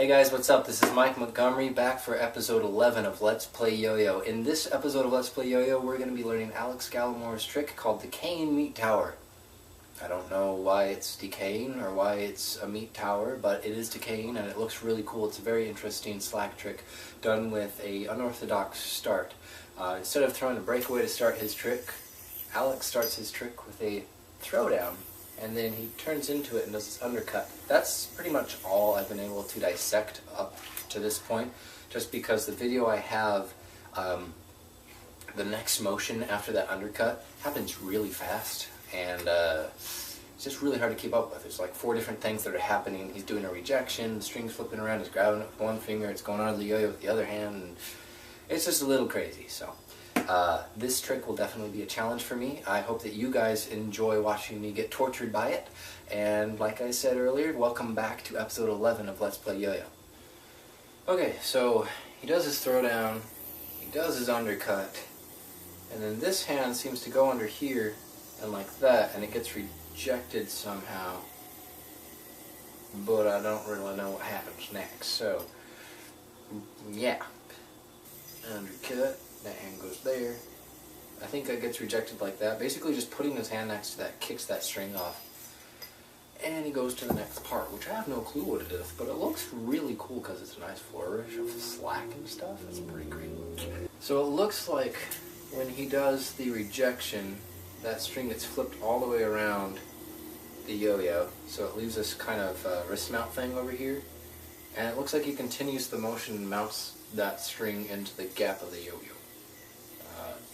Hey guys, what's up? This is Mike Montgomery back for episode 11 of Let's Play Yo-Yo. In this episode of Let's Play Yo-Yo, we're going to be learning Alex Gallimore's trick called Decaying Meat Tower. I don't know why it's decaying or why it's a meat tower, but it is decaying and it looks really cool. It's a very interesting slack trick done with an unorthodox start. Instead of throwing a breakaway to start his trick, Alex starts his trick with a throwdown. And then he turns into it and does this undercut. That's pretty much all I've been able to dissect up to this point, just because the video I have, the next motion after that undercut happens really fast, and it's just really hard to keep up with. There's like 4 different things that are happening. He's doing a rejection, the string's flipping around, he's grabbing it with one finger, it's going under the yo-yo with the other hand, and it's just a little crazy. So this trick will definitely be a challenge for me. I hope that you guys enjoy watching me get tortured by it. And like I said earlier, welcome back to episode 11 of Let's Play Yo-Yo. Okay, so he does his throwdown, he does his undercut, and then this hand seems to go under here and like that, and it gets rejected somehow. But I don't really know what happens next, so yeah. Undercut. That hand goes there. I think that gets rejected like that. Basically just putting his hand next to that kicks that string off. And he goes to the next part, which I have no clue what it is, but it looks really cool because it's a nice flourish of slack and stuff. It's pretty great. So it looks like when he does the rejection, that string gets flipped all the way around the yo-yo. So it leaves this kind of wrist mount thing over here. And it looks like he continues the motion and mounts that string into the gap of the yo-yo.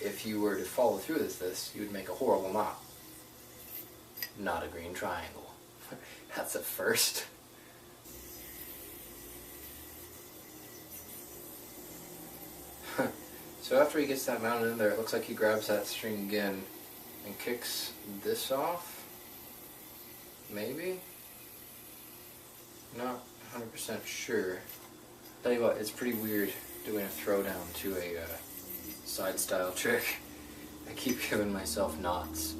If you were to follow through with this, you would make a horrible knot. Not a green triangle. That's a first. So after he gets that mounted in there, it looks like he grabs that string again and kicks this off. Maybe? Not 100% sure. Tell you what, it's pretty weird doing a throwdown to a side style trick. I keep giving myself knots.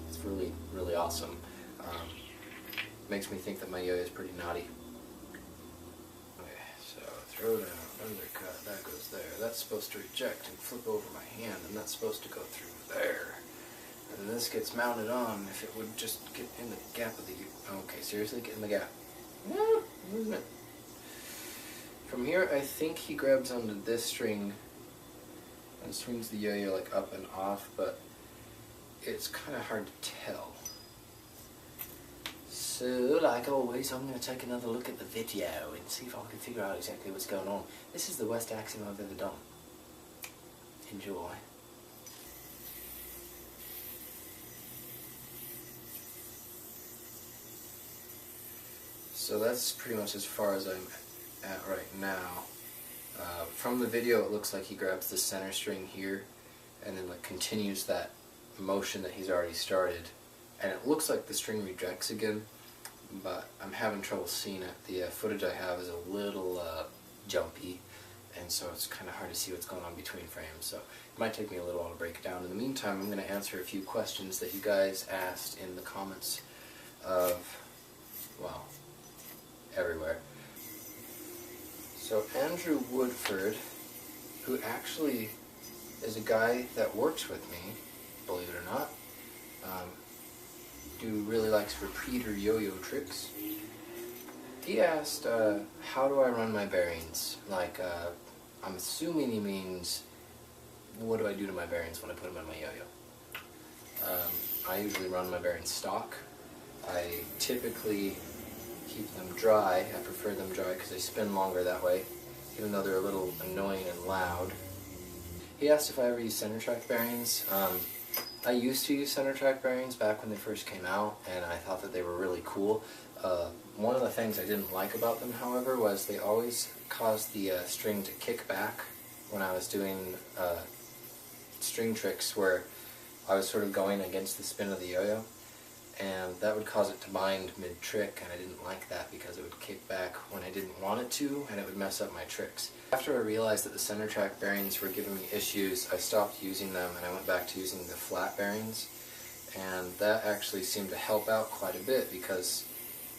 It's really, really awesome. Makes me think that my yo-yo is pretty naughty. Okay, so throwdown, undercut, that goes there. That's supposed to reject and flip over my hand, and that's supposed to go through there. And this gets mounted on if it would just get in the gap of the yo-yo. Okay, seriously, get in the gap. No, isn't it? From here, I think he grabs onto this string and swings the yo-yo like up and off, but it's kind of hard to tell. So, like always, I'm going to take another look at the video and see if I can figure out exactly what's going on. This is the worst axiom I've ever done. Enjoy. So that's pretty much as far as I'm at right now. From the video, it looks like he grabs the center string here and then like continues that motion that he's already started, and it looks like the string rejects again, but I'm having trouble seeing it. The footage I have is a little jumpy, and so it's kind of hard to see what's going on between frames, so it might take me a little while to break it down. In the meantime, I'm going to answer a few questions that you guys asked in the comments of, well, everywhere. So Andrew Woodford, who actually is a guy that works with me, believe it or not, really likes repeater yo-yo tricks. He asked, how do I run my bearings? Like, I'm assuming he means, what do I do to my bearings when I put them in my yo-yo? I usually run my bearings stock. I typically keep them dry. I prefer them dry because they spin longer that way, even though they're a little annoying and loud. He asked if I ever use center track bearings. I used to use center track bearings back when they first came out, and I thought that they were really cool. One of the things I didn't like about them, however, was they always caused the string to kick back when I was doing string tricks where I was sort of going against the spin of the yo-yo. And that would cause it to bind mid-trick, and I didn't like that because it would kick back when I didn't want it to, and it would mess up my tricks. After I realized that the center track bearings were giving me issues, I stopped using them and I went back to using the flat bearings, and that actually seemed to help out quite a bit because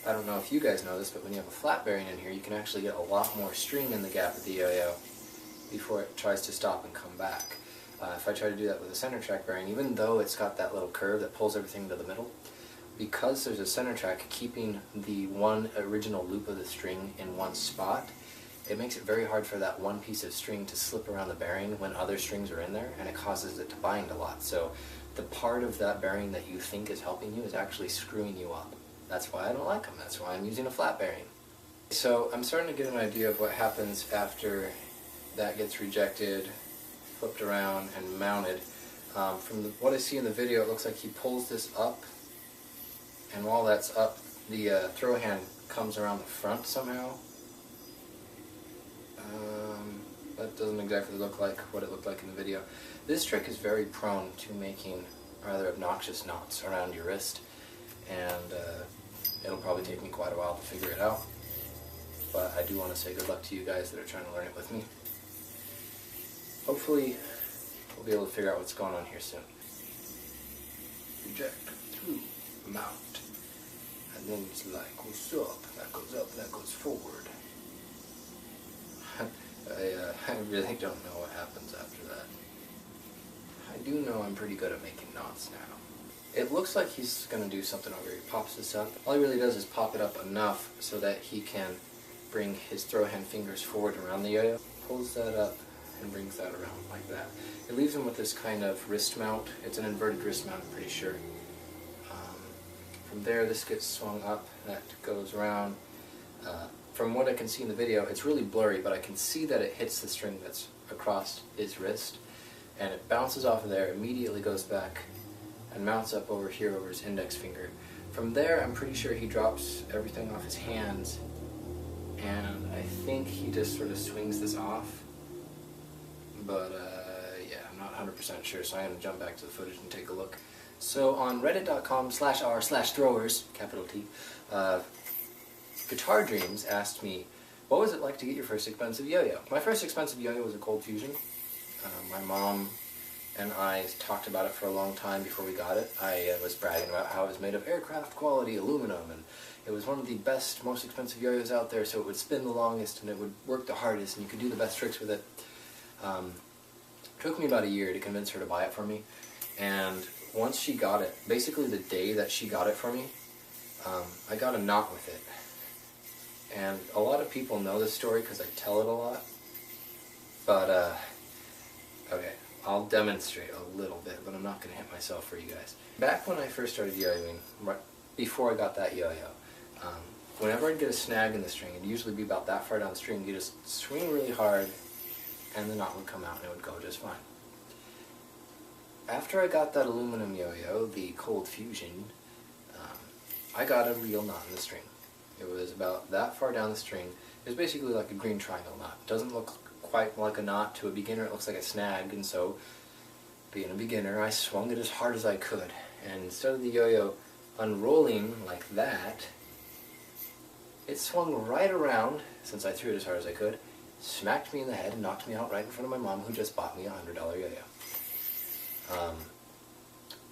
I don't know if you guys know this, but when you have a flat bearing in here, you can actually get a lot more string in the gap of the yo-yo before it tries to stop and come back. If I try to do that with a center track bearing, even though it's got that little curve that pulls everything to the middle, because there's a center track keeping the one original loop of the string in one spot, it makes it very hard for that one piece of string to slip around the bearing when other strings are in there, and it causes it to bind a lot. So the part of that bearing that you think is helping you is actually screwing you up. That's why I don't like them. That's why I'm using a flat bearing. So I'm starting to get an idea of what happens after that gets rejected, flipped around, and mounted. From what I see in the video, it looks like he pulls this up, and while that's up, the throw hand comes around the front somehow. That doesn't exactly look like what it looked like in the video. This trick is very prone to making rather obnoxious knots around your wrist, and it'll probably take me quite a while to figure it out. But I do want to say good luck to you guys that are trying to learn it with me. Hopefully, we'll be able to figure out what's going on here soon. Reject, through, mount. And then it's like, what's up? That goes up, that goes forward. I really don't know what happens after that. I do know I'm pretty good at making knots now. It looks like he's going to do something over here. He pops this up. All he really does is pop it up enough so that he can bring his throw hand fingers forward around the yo-yo. Pulls that up and brings that around like that. It leaves him with this kind of wrist mount. It's an inverted wrist mount, I'm pretty sure. From there, this gets swung up, that goes around. From what I can see in the video, it's really blurry, but I can see that it hits the string that's across his wrist, and it bounces off of there, immediately goes back, and mounts up over here over his index finger. From there, I'm pretty sure he drops everything off his hands, and I think he just sort of swings this off. But yeah, I'm not 100% sure, so I'm going to jump back to the footage and take a look. So on reddit.com/r/throwers, capital T, Guitar Dreams asked me, what was it like to get your first expensive yo-yo? My first expensive yo-yo was a Cold Fusion. My mom and I talked about it for a long time before we got it. I was bragging about how it was made of aircraft quality aluminum, and it was one of the best, most expensive yo-yos out there, so it would spin the longest and it would work the hardest and you could do the best tricks with it. Took me about a year to convince her to buy it for me, and once she got it, basically the day that she got it for me, I got a knot with it. And a lot of people know this story because I tell it a lot, but okay, I'll demonstrate a little bit, but I'm not going to hit myself for you guys. Back when I first started yo-yoing, right before I got that yo-yo, whenever I'd get a snag in the string, it'd usually be about that far down the string, you just swing really hard, and the knot would come out and it would go just fine. After I got that aluminum yo-yo, the Cold Fusion, I got a real knot in the string. It was about that far down the string. It was basically like a green triangle knot. It doesn't look quite like a knot to a beginner. It looks like a snag, and so, being a beginner, I swung it as hard as I could. And instead of the yo-yo unrolling like that, it swung right around, since I threw it as hard as I could, smacked me in the head and knocked me out right in front of my mom, who just bought me a $100 yo-yo.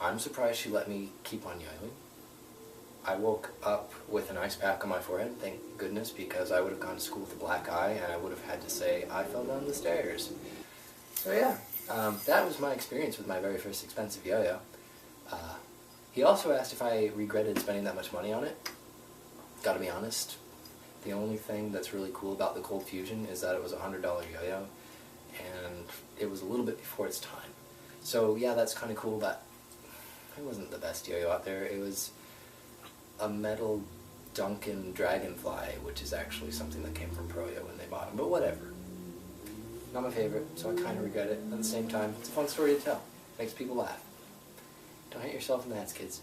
I'm surprised she let me keep on yo-yoing. I woke up with an ice pack on my forehead, thank goodness, because I would have gone to school with a black eye and I would have had to say, I fell down the stairs. So yeah, that was my experience with my very first expensive yo-yo. He also asked if I regretted spending that much money on it. Gotta be honest, the only thing that's really cool about the Cold Fusion is that it was a $100 yo-yo, and it was a little bit before its time. So yeah, that's kind of cool, but it wasn't the best yo-yo out there. It was a metal Duncan Dragonfly, which is actually something that came from Pro-Yo when they bought them, but whatever. Not my favorite, so I kind of regret it. At the same time, it's a fun story to tell. Makes people laugh. Don't hit yourself in the head, kids.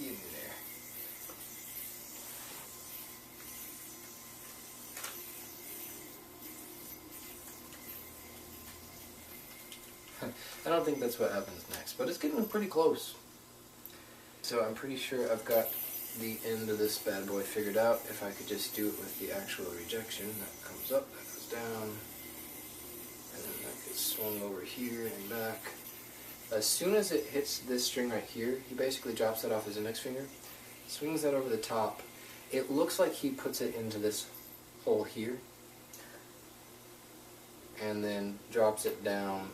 Get in there. I don't think that's what happens next, but it's getting pretty close. So I'm pretty sure I've got the end of this bad boy figured out. If I could just do it with the actual rejection, that comes up, that goes down, and then that gets swung over here and back. As soon as it hits this string right here, he basically drops that off his index finger, swings that over the top. It looks like he puts it into this hole here, and then drops it down.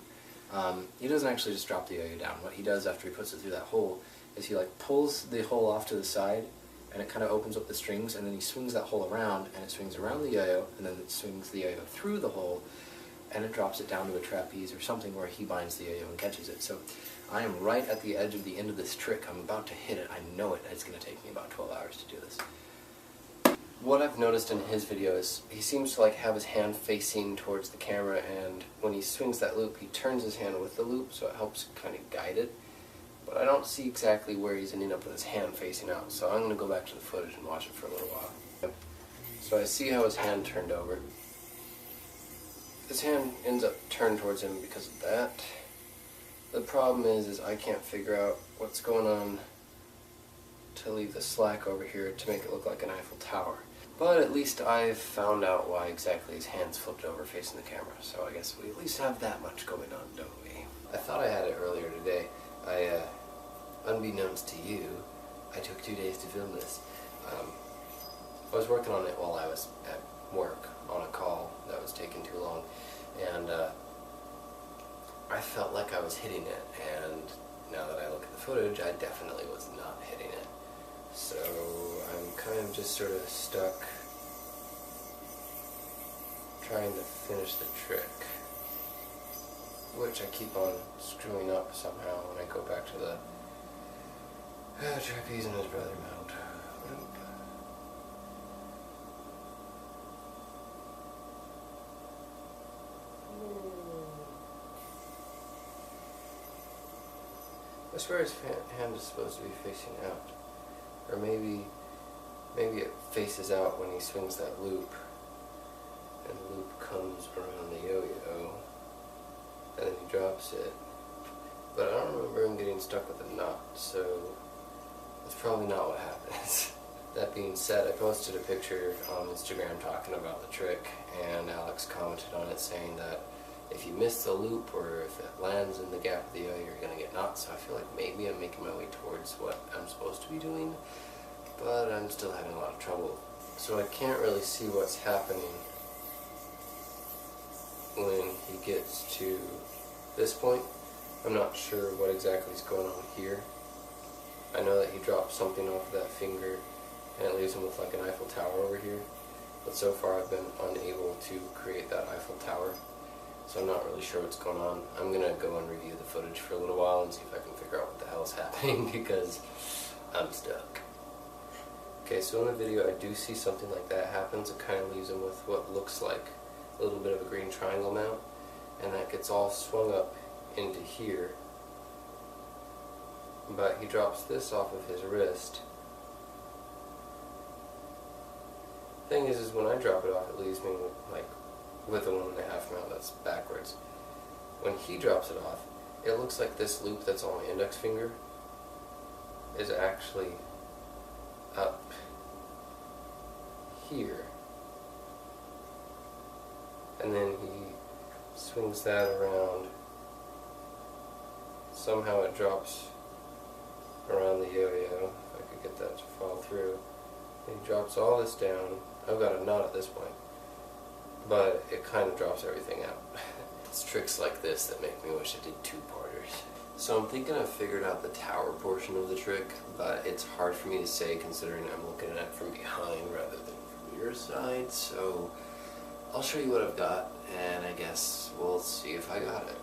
He doesn't actually just drop the yo-yo down. What he does after he puts it through that hole is he like pulls the hole off to the side, and it kind of opens up the strings, and then he swings that hole around, and it swings around the yo-yo, and then it swings the yo-yo through the hole, and it drops it down to a trapeze or something where he binds the yo-yo and catches it. So I am right at the edge of the end of this trick. I'm about to hit it. I know it. It's going to take me about 12 hours to do this. What I've noticed in his video is he seems to like have his hand facing towards the camera, and when he swings that loop, he turns his hand with the loop, so it helps kind of guide it. But I don't see exactly where he's ending up with his hand facing out, so I'm going to go back to the footage and watch it for a little while. So I see how his hand turned over. His hand ends up turned towards him because of that. The problem is I can't figure out what's going on to leave the slack over here to make it look like an Eiffel Tower. But at least I've found out why exactly his hand's flipped over facing the camera, so I guess we at least have that much going on, don't we? I thought I had it earlier today. Unbeknownst to you, I took 2 days to film this. I was working on it while I was at work on a call that was taking too long, and I felt like I was hitting it, and now that I look at the footage, I definitely was not hitting it. So I'm kind of just sort of stuck trying to finish the trick, which I keep on screwing up somehow when I go back to the trapeze and his brother mount. I swear his hand is supposed to be facing out. Or maybe it faces out when he swings that loop, and the loop comes around the yo-yo, and then he drops it. But I don't remember him getting stuck with a knot, so that's probably not what happens. That being said, I posted a picture on Instagram talking about the trick, and Alex commented on it saying that if you miss the loop or if it lands in the gap of the yo, you're going to get knots. So I feel like maybe I'm making my way towards what I'm supposed to be doing, but I'm still having a lot of trouble. So I can't really see what's happening when he gets to this point. I'm not sure what exactly is going on here. I know that he dropped something off of that finger and it leaves him with like an Eiffel Tower over here, but so far I've been unable to create that Eiffel Tower. So I'm not really sure what's going on. I'm going to go and review the footage for a little while and see if I can figure out what the hell is happening because I'm stuck. Okay, so in the video I do see something like that happens. It kind of leaves him with what looks like a little bit of a green triangle mount, and that gets all swung up into here. But he drops this off of his wrist. Thing is when I drop it off, it leaves me with a 1.5 mount that's backwards. When he drops it off, it looks like this loop that's on my index finger is actually up here. And then he swings that around. Somehow it drops around the yo-yo, if I could get that to fall through. And he drops all this down. I've got a knot at this point, but it kind of drops everything out. It's tricks like this that make me wish I did 2-parters. So I'm thinking I've figured out the tower portion of the trick, but it's hard for me to say considering I'm looking at it from behind rather than from your side, so I'll show you what I've got, and I guess we'll see if I got it.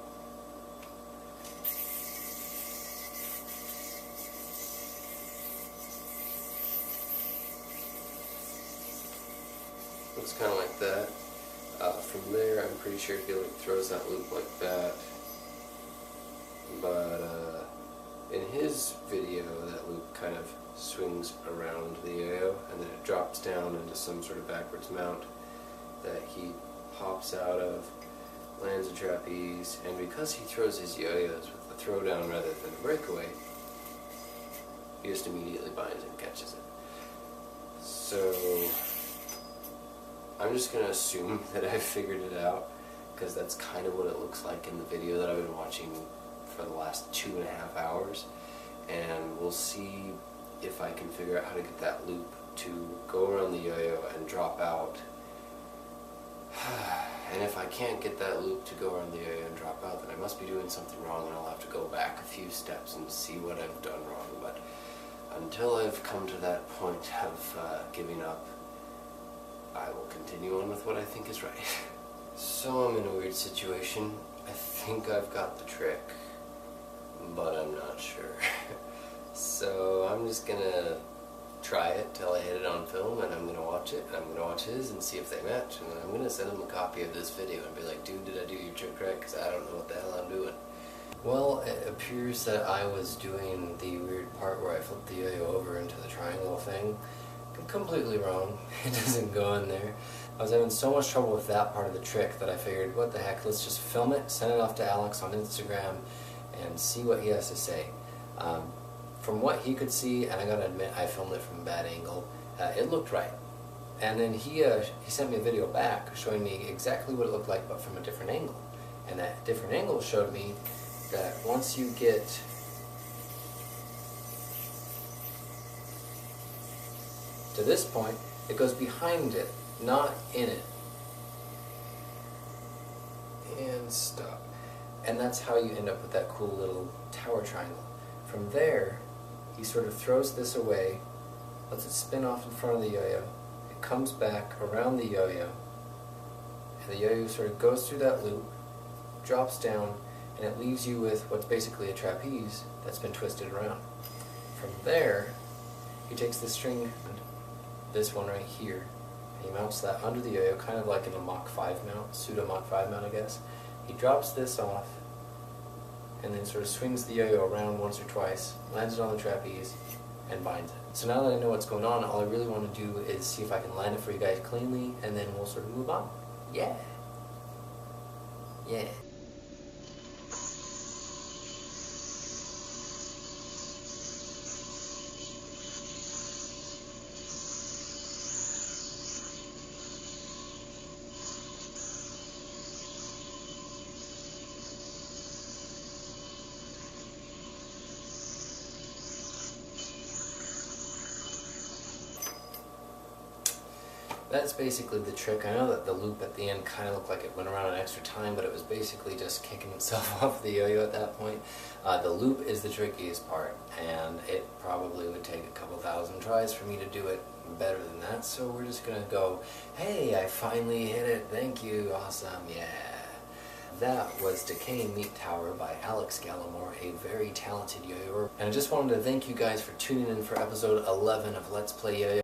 Looks kind of like that. From there, I'm pretty sure he throws that loop like that. But in his video, that loop kind of swings around the yo-yo, and then it drops down into some sort of backwards mount that he pops out of, lands a trapeze, and because he throws his yo-yos with a throwdown rather than a breakaway, he just immediately binds and catches it. So I'm just going to assume that I figured it out, because that's kind of what it looks like in the video that I've been watching for for the last 2.5 hours, and we'll see if I can figure out how to get that loop to go around the yo-yo and drop out. And if I can't get that loop to go around the yo-yo and drop out, then I must be doing something wrong, and I'll have to go back a few steps and see what I've done wrong. But until I've come to that point of giving up, I will continue on with what I think is right. So I'm in a weird situation. I think I've got the trick, but I'm not sure. So I'm just gonna try it till I hit it on film, and I'm gonna watch it, and I'm gonna watch his and see if they match, and then I'm gonna send him a copy of this video and be like, dude, did I do your trick right? Because I don't know what the hell I'm doing. Well, it appears that I was doing the weird part where I flipped the yo-yo over into the triangle thing. Completely wrong. It doesn't go in there. I was having so much trouble with that part of the trick that I figured, what the heck, let's just film it, send it off to Alex on Instagram, and see what he has to say. From what he could see, and I gotta admit, I filmed it from a bad angle, it looked right. And then he sent me a video back showing me exactly what it looked like, but from a different angle. And that different angle showed me that once you get to this point, it goes behind it, not in it. And stop. And that's how you end up with that cool little tower triangle. From there, he sort of throws this away, lets it spin off in front of the yo-yo. It comes back around the yo-yo, and the yo-yo sort of goes through that loop, drops down, and it leaves you with what's basically a trapeze that's been twisted around. From there, he takes the string, this one right here, and he mounts that under the yo-yo, kind of like in a Mach 5 mount, pseudo Mach 5 mount, I guess. He drops this off, and then sort of swings the yo-yo around once or twice, lands it on the trapeze, and binds it. So now that I know what's going on, all I really want to do is see if I can land it for you guys cleanly, and then we'll sort of move on. Yeah. Yeah. That's basically the trick. I know that the loop at the end kind of looked like it went around an extra time, but it was basically just kicking itself off the yo-yo at that point. The loop is the trickiest part, and it probably would take a couple thousand tries for me to do it better than that, so we're just gonna go, hey, I finally hit it, thank you, awesome, yeah. That was Decaying Meat Tower by Alex Gallimore, a very talented yo-yoer. And I just wanted to thank you guys for tuning in for episode 11 of Let's Play Yo-Yo.